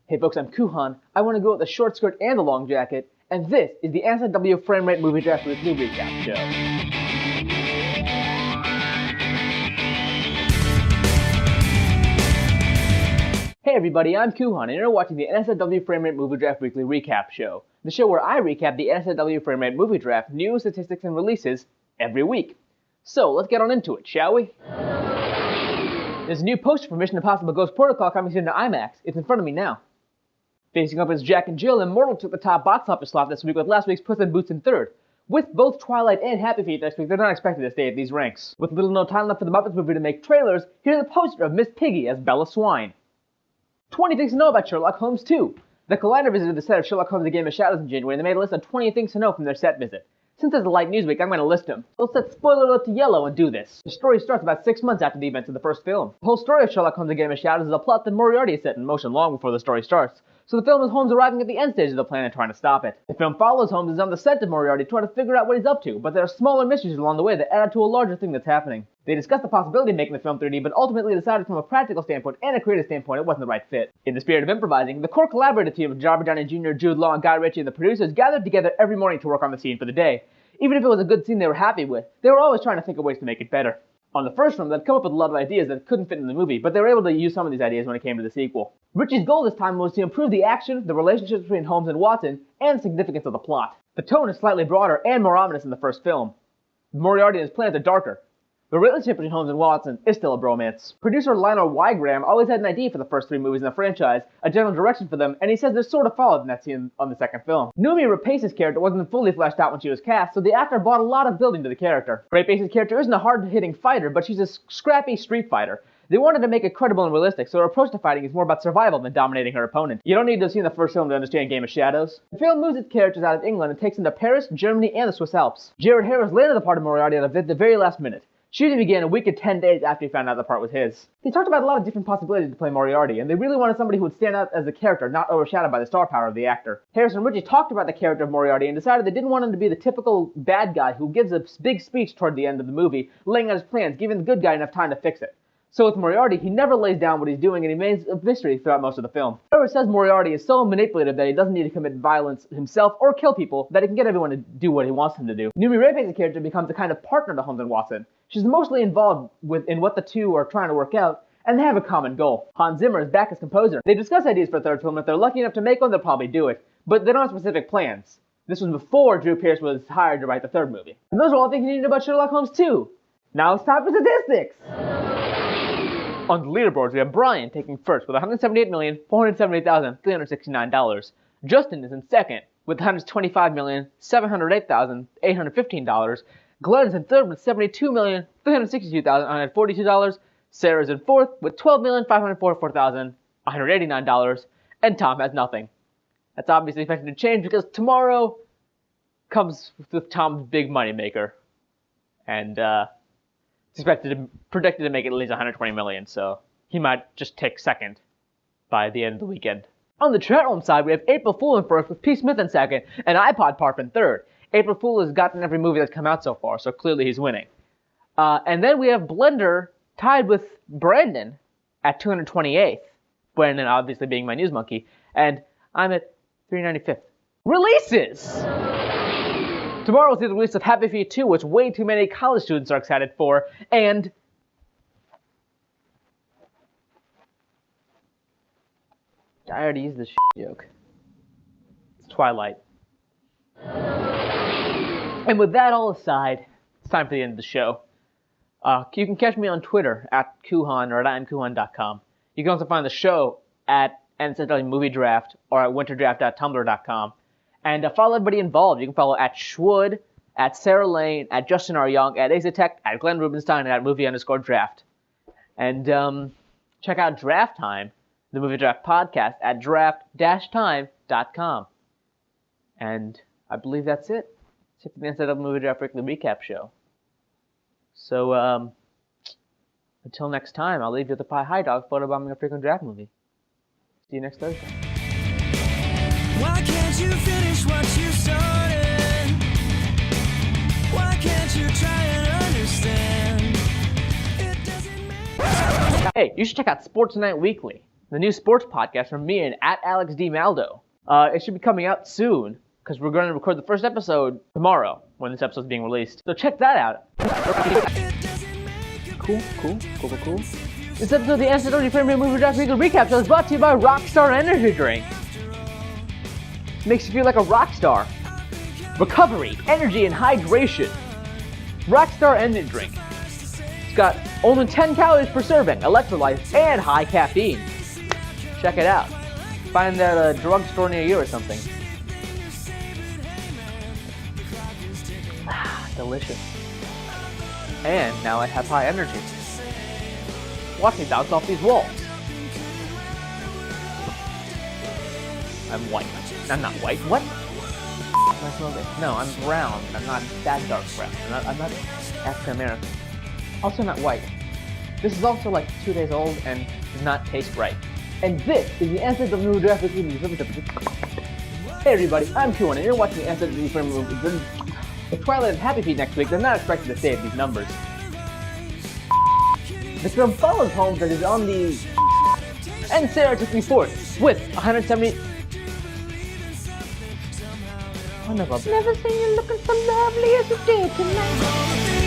Hey folks, I'm Kuhan. I want to go with the short skirt and the long jacket, and this is the NSFW Framerate Movie Draft with Movie Recap Show. Hey everybody, I'm Kuhan, and you're watching the NSFW Framerate Movie Draft Weekly Recap Show, the show where I recap the NSFW Framerate Movie Draft news, statistics, and releases every week. So let's get on into it, shall we? There's a new poster for Mission Impossible Ghost Protocol coming soon to IMAX. It's in front of me now. Facing up as Jack and Jill, Immortal took the top box office slot this week with last week's Puss in Boots in third. With both Twilight and Happy Feet next week, they're not expected to stay at these ranks. With little no time left for the Muppets movie to make trailers, here's a poster of Miss Piggy as Bella Swine. 20 things to know about Sherlock Holmes 2. The Collider visited the set of Sherlock Holmes: The Game of Shadows in January, and they made a list of 20 things to know from their set visit. Since it's a light news week, I'm going to list them. We'll set spoiler alert to yellow and do this. The story starts about 6 months after the events of the first film. The whole story of Sherlock Holmes: The Game of Shadows is a plot that Moriarty set in motion long before the story starts. So the film is Holmes arriving at the end stage of the plan and trying to stop it. The film follows Holmes as on the set of Moriarty trying to figure out what he's up to, but there are smaller mysteries along the way that add to a larger thing that's happening. They discussed the possibility of making the film 3D, but ultimately decided from a practical standpoint and a creative standpoint it wasn't the right fit. In the spirit of improvising, the core collaborative team of Robert Downey Jr., Jude Law, and Guy Ritchie and the producers gathered together every morning to work on the scene for the day. Even if it was a good scene they were happy with, they were always trying to think of ways to make it better. On the first film, they'd come up with a lot of ideas that couldn't fit in the movie, but they were able to use some of these ideas when it came to the sequel. Ritchie's goal this time was to improve the action, the relationships between Holmes and Watson, and the significance of the plot. The tone is slightly broader and more ominous in the first film. Moriarty and his plans are darker. The relationship between Holmes and Watson is still a bromance. Producer Lionel Wygram always had an idea for the first 3 movies in the franchise, a general direction for them, and he says they're sort of followed in that scene on the second film. Noomi Rapace's character wasn't fully fleshed out when she was cast, so the actor brought a lot of building to the character. Rapace's character isn't a hard-hitting fighter, but she's a scrappy street fighter. They wanted to make it credible and realistic, so her approach to fighting is more about survival than dominating her opponent. You don't need to have seen the first film to understand Game of Shadows. The film moves its characters out of England and takes them to Paris, Germany, and the Swiss Alps. Jared Harris landed the part of Moriarty at the very last minute. Shooting began a week and 10 days after he found out the part was his. They talked about a lot of different possibilities to play Moriarty, and they really wanted somebody who would stand out as a character, not overshadowed by the star power of the actor. Harris and Ritchie talked about the character of Moriarty and decided they didn't want him to be the typical bad guy who gives a big speech toward the end of the movie, laying out his plans, giving the good guy enough time to fix it. So with Moriarty, he never lays down what he's doing, and he remains a mystery throughout most of the film. Harris says Moriarty is so manipulative that he doesn't need to commit violence himself or kill people, that he can get everyone to do what he wants them to do. Noomi Rapace's character becomes a kind of partner to Holmes and Watson. She's mostly involved in what the two are trying to work out, and they have a common goal. Hans Zimmer is back as composer. They discuss ideas for a third film. If they're lucky enough to make one, they'll probably do it. But they don't have specific plans. This was before Drew Pearce was hired to write the third movie. And those are all the things you need to know about Sherlock Holmes 2. Now it's time for statistics! On the leaderboards, we have Brian taking first with $178,478,369. Justin is in second with $125,708,815. Glenn is in third with $72,362,142. Sarah's in fourth with $12,544,189. And Tom has nothing. That's obviously expected to change because tomorrow comes with Tom's big money maker. And, it's predicted to make at least $120 million, so he might just take second by the end of the weekend. On the Chatroom side, we have April Fool in first with P. Smith in second, and iPod Parp in third. April Fool has gotten every movie that's come out so far, so clearly he's winning. And then we have Blender tied with Brandon at 228th. Brandon obviously being my news monkey, and I'm at 395th. Releases! Tomorrow we'll see the release of Happy Feet 2, which way too many college students are excited for, and I already used this joke. It's Twilight. And with that all aside, it's time for the end of the show. You can catch me on Twitter at Kuhan or at imkuhan.com. You can also find the show at NSFW Movie Draft or at winterdraft.tumblr.com. And follow everybody involved. You can follow at Schwood, at Sarah Lane, at Justin R. Young, at Azatech, at Glenn Rubenstein, and at movie_draft. And check out Draft Time, the Movie Draft podcast, at draft-time.com. And I believe that's it. It's the NSFW Movie Draft Weekly Recap Show. So, until next time, I'll leave you with the Pie High Dog photobombing a frequent draft movie. See you next Thursday. Why can't you finish what you started? Why can't you try and understand? It doesn't make sense. Hey, you should check out Sports Night Weekly. the new sports podcast from me and @AlexDMaldo. It should be coming out soon, because we're going to record the first episode tomorrow, when this episode is being released. So check that out. Cool. This episode of the NSFW Framerate Movie Draft Weekly Recap Show is brought to you by Rockstar Energy Drink. Makes you feel like a rock star. Recovery, energy, and hydration. Rockstar Energy Drink. It's got only 10 calories per serving, electrolytes, and high caffeine. Check it out. Find it at a drugstore near you or something. Delicious. And now I have high energy. Watch me bounce off these walls. I'm white. I'm not white. What? Am I smoking? No, I'm brown. I'm not that dark brown. I'm not African American. Also not white. This is also like 2 days old and does not taste right. And this is the NSFW Draft Weekly Movie Draft. Hey everybody, I'm Q1 and you're watching the NSFW Framerate Movie Draft. If Twilight and Happy Feet next week, they're not expected to save these numbers. The film follows Holmes that is on the... And Sarah took me fourth with 170... Son of a... Never seen you looking so lovely as you did tonight.